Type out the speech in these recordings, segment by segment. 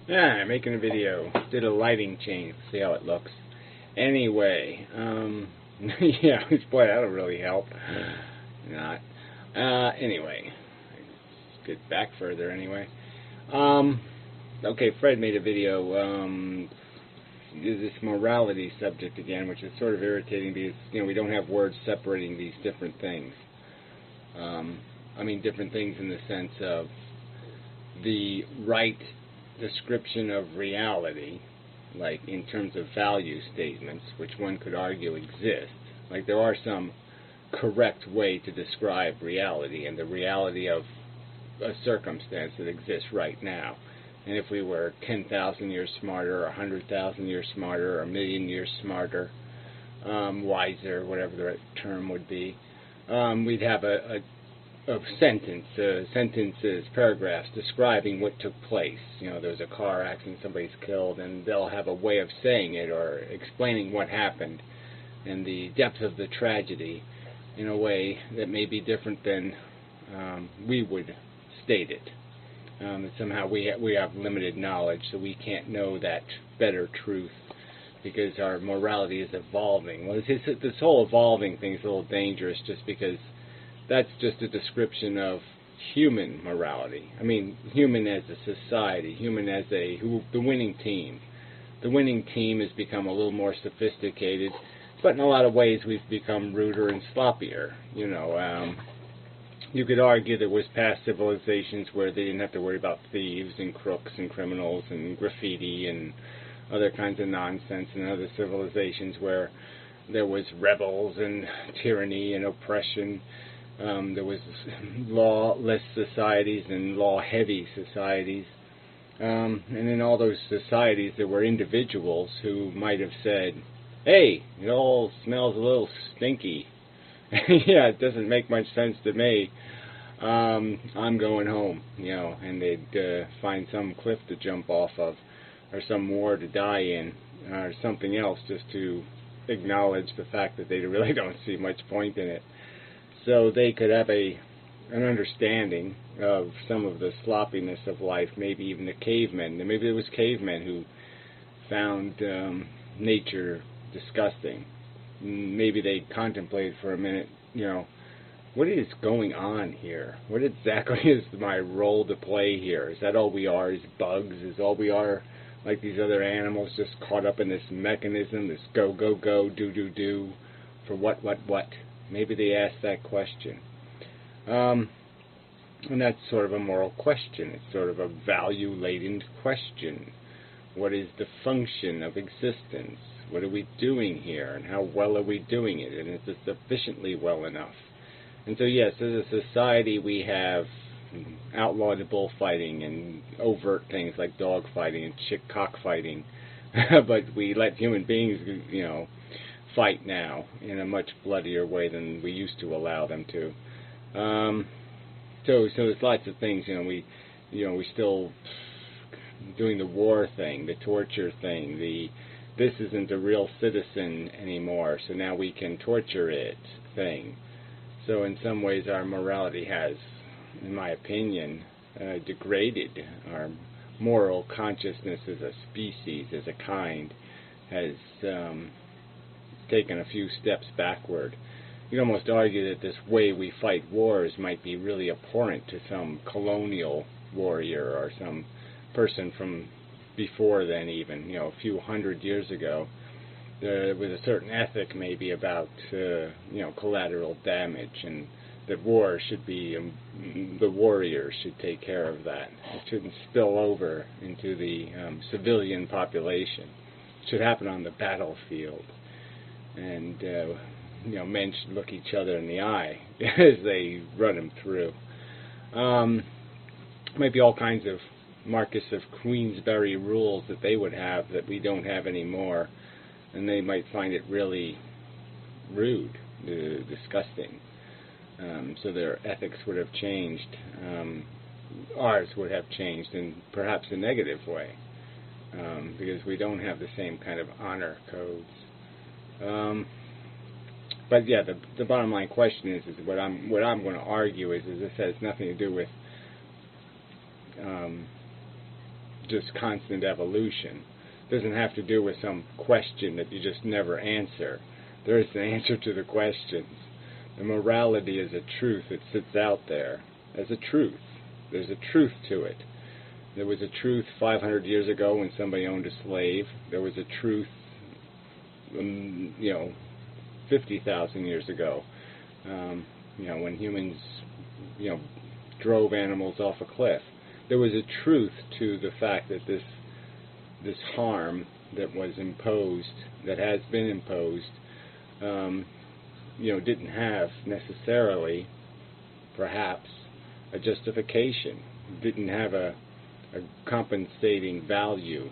Yeah, making a video. Did a lighting change. See how it looks. Anyway, yeah, boy, that'll really help. Not. Anyway, let's get back further anyway. Okay, Fred made a video, this morality subject again, which is sort of irritating because, we don't have words separating these different things. I mean, different things in the sense of the right description of reality, like in terms of value statements, which one could argue exist. Like there are some correct way to describe reality and the reality of a circumstance that exists right now. And if we were 10,000 years smarter, or 100,000 years smarter, or a million years smarter, wiser, whatever the right term would be, we'd have a sentence, sentences, paragraphs describing what took place. There's a car accident, somebody's killed, and they'll have a way of saying it or explaining what happened and the depth of the tragedy in a way that may be different than we would state it. Somehow we have limited knowledge, so we can't know that better truth because our morality is evolving. Well, this whole evolving thing is a little dangerous just because that's just a description of human morality. I mean, human as a society, human as the winning team. The winning team has become a little more sophisticated, but in a lot of ways we've become ruder and sloppier. You could argue there was past civilizations where they didn't have to worry about thieves and crooks and criminals and graffiti and other kinds of nonsense, and other civilizations where there was rebels and tyranny and oppression. There was lawless societies and law-heavy societies. And in all those societies there were individuals who might have said, hey, it all smells a little stinky. Yeah, it doesn't make much sense to me. I'm going home, and they'd find some cliff to jump off of, or some war to die in, or something else just to acknowledge the fact that they really don't see much point in it. So they could have an understanding of some of the sloppiness of life, maybe even the cavemen. Maybe it was cavemen who found nature disgusting. Maybe they contemplated for a minute, what is going on here? What exactly is my role to play here? Is that all we are, is bugs? Is all we are like these other animals, just caught up in this mechanism, this go, go, go, do, do, do, for what? Maybe they asked that question. And that's sort of a moral question. It's sort of a value-laden question. What is the function of existence? What are we doing here, and how well are we doing it, and is it sufficiently well enough? And so yes, as a society we have outlawed bullfighting and overt things like dog fighting and chick cockfighting, but we let human beings, fight now in a much bloodier way than we used to allow them to. So there's lots of things, we still doing the war thing, the torture thing, this isn't a real citizen anymore, so now we can torture it thing. So in some ways our morality has, in my opinion, degraded. Our moral consciousness as a species, as a kind, has taken a few steps backward. You'd almost argue that this way we fight wars might be really abhorrent to some colonial warrior or some person from before then, even, a few hundred years ago, with a certain ethic maybe about, collateral damage, and that war should be, the warriors should take care of that. It shouldn't spill over into the civilian population. It should happen on the battlefield. And, men should look each other in the eye as they run them through. Might be all kinds of Marquis of Queensberry rules that they would have that we don't have anymore, and they might find it really rude, disgusting. So their ethics would have changed. Ours would have changed in perhaps a negative way, because we don't have the same kind of honor codes. But yeah, the bottom line question is what I'm going to argue is this has nothing to do with just constant evolution. It doesn't have to do with some question that you just never answer. There is an answer to the questions. The morality is a truth that sits out there as a truth. There's a truth to it. There was a truth 500 years ago when somebody owned a slave. There was a truth, 50,000 years ago, when humans, drove animals off a cliff. There was a truth to the fact that this harm that was imposed, that has been imposed, didn't have necessarily, perhaps, a justification, didn't have a compensating value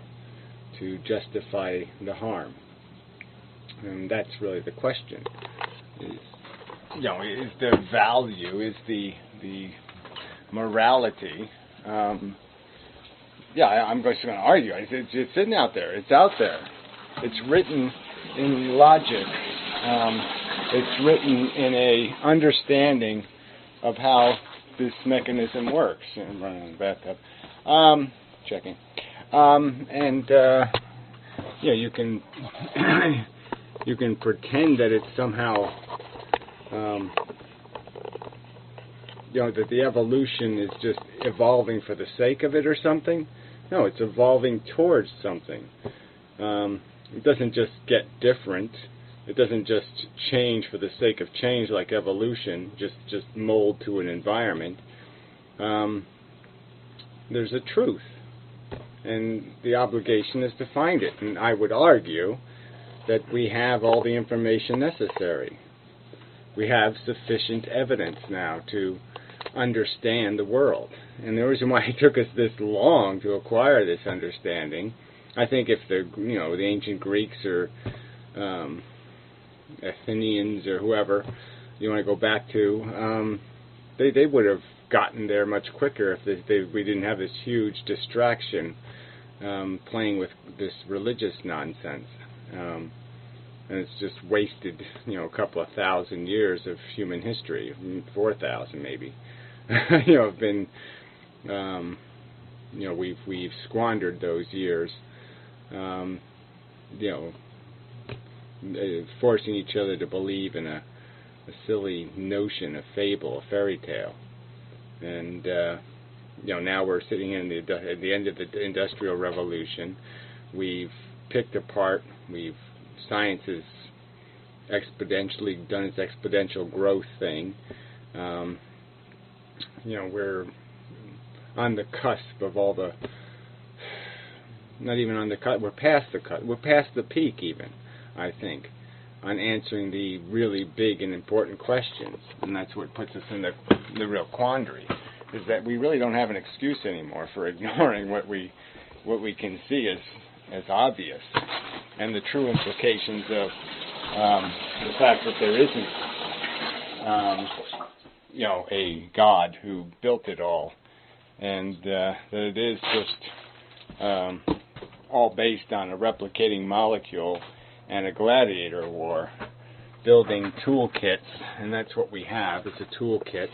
to justify the harm. And that's really the question. Is the value, is the morality? I'm just going to argue. It's sitting out there. It's out there. It's written in logic. It's written in a understanding of how this mechanism works. I'm running in the bathtub. Checking. You can you can pretend that it's somehow that the evolution is just evolving for the sake of it or something. No, it's evolving towards something. It doesn't just get different. It doesn't just change for the sake of change like evolution, just mold to an environment. There's a truth, and the obligation is to find it. And I would argue that we have all the information necessary. We have sufficient evidence now to understand the world. And the reason why it took us this long to acquire this understanding, I think if the ancient Greeks or Athenians or whoever you want to go back to, they would have gotten there much quicker if we didn't have this huge distraction playing with this religious nonsense. And it's just wasted, a couple of thousand years of human history, 4,000 maybe. Have been, we've squandered those years, forcing each other to believe in a silly notion, a fable, a fairy tale. And, now we're sitting at the end of the Industrial Revolution. We've picked apart, science has exponentially done its exponential growth thing. We're on the cusp of all the, not even on the cut, we're past the cut, we're past the peak even, I think, on answering the really big and important questions. And that's what puts us in the real quandary, is that we really don't have an excuse anymore for ignoring what we can see as obvious, and the true implications of the fact that there isn't a God who built it all, and that it is just all based on a replicating molecule and a gladiator war, building toolkits, and that's what we have. It's a toolkit,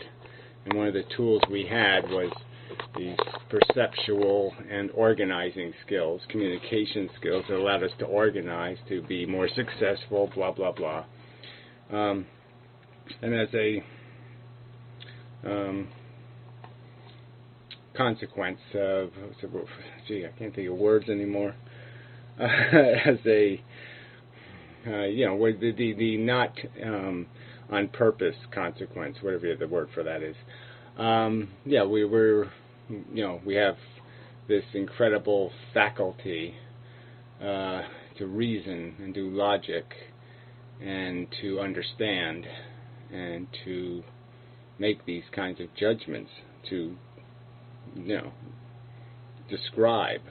and one of the tools we had was these perceptual and organizing skills, communication skills that allowed us to organize, to be more successful, blah, blah, blah. And as a consequence of, I can't think of words anymore, as a, the not on purpose consequence, whatever the word for that is, we have this incredible faculty to reason and do logic and to understand and to make these kinds of judgments, to describe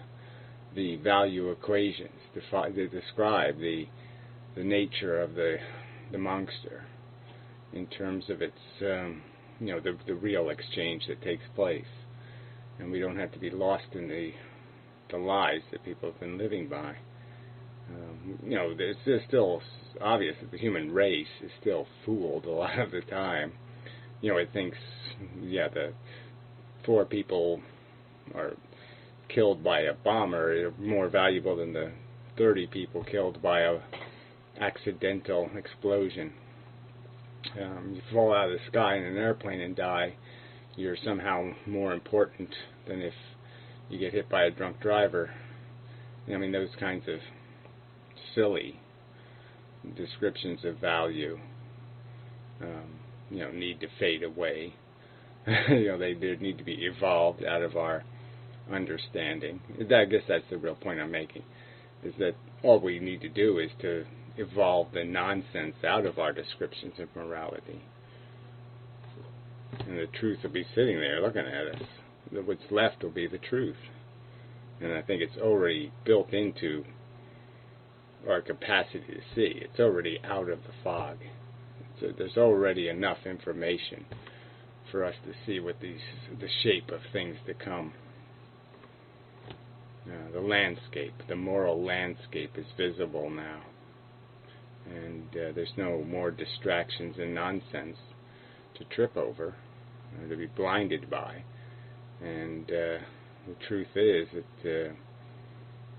the value equations, to describe the nature of the monster in terms of its the real exchange that takes place. And we don't have to be lost in the lies that people have been living by. It's still obvious that the human race is still fooled a lot of the time. It thinks, the 4 people killed by a bomber are more valuable than the 30 people killed by a accidental explosion. You fall out of the sky in an airplane and die, you're somehow more important than if you get hit by a drunk driver. I mean, those kinds of silly descriptions of value, need to fade away. They need to be evolved out of our understanding. I guess that's the real point I'm making, is that all we need to do is to evolve the nonsense out of our descriptions of morality. And the truth will be sitting there looking at us. What's left will be the truth. And I think it's already built into our capacity to see. It's already out of the fog. So there's already enough information for us to see what the shape of things to come. The landscape, the moral landscape is visible now. And there's no more distractions and nonsense to trip over, to be blinded by. And the truth is that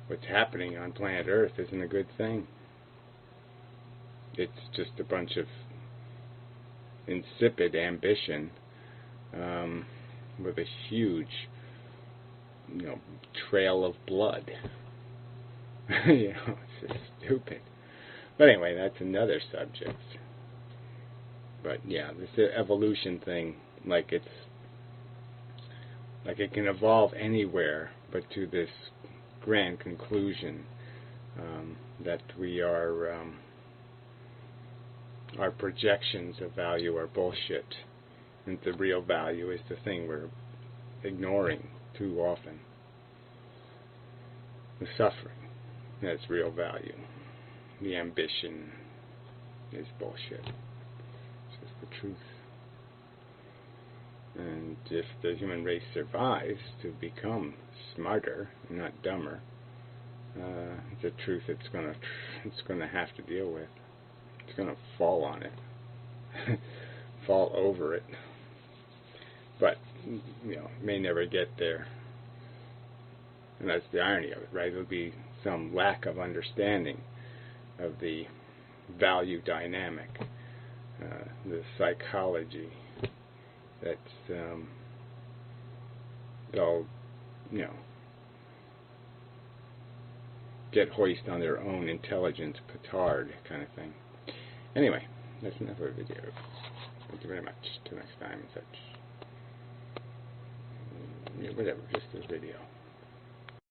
what's happening on planet Earth isn't a good thing. It's just a bunch of insipid ambition with a huge, trail of blood. It's just stupid. But anyway, that's another subject. But yeah, this evolution thing, like it can evolve anywhere, but to this grand conclusion that we are our projections of value are bullshit, and the real value is the thing we're ignoring too often. The suffering, that's real value. The ambition is bullshit. It's just the truth. And if the human race survives to become smarter, not dumber, it's a truth it's going to have to deal with. It's going to fall on it, fall over it. But may never get there. And that's the irony of it, right? It'll be some lack of understanding of the value dynamic, the psychology that they'll, get hoist on their own intelligence petard kind of thing. Anyway, that's enough of a video. Thank you very much. Till next time and such. Whatever, just this video.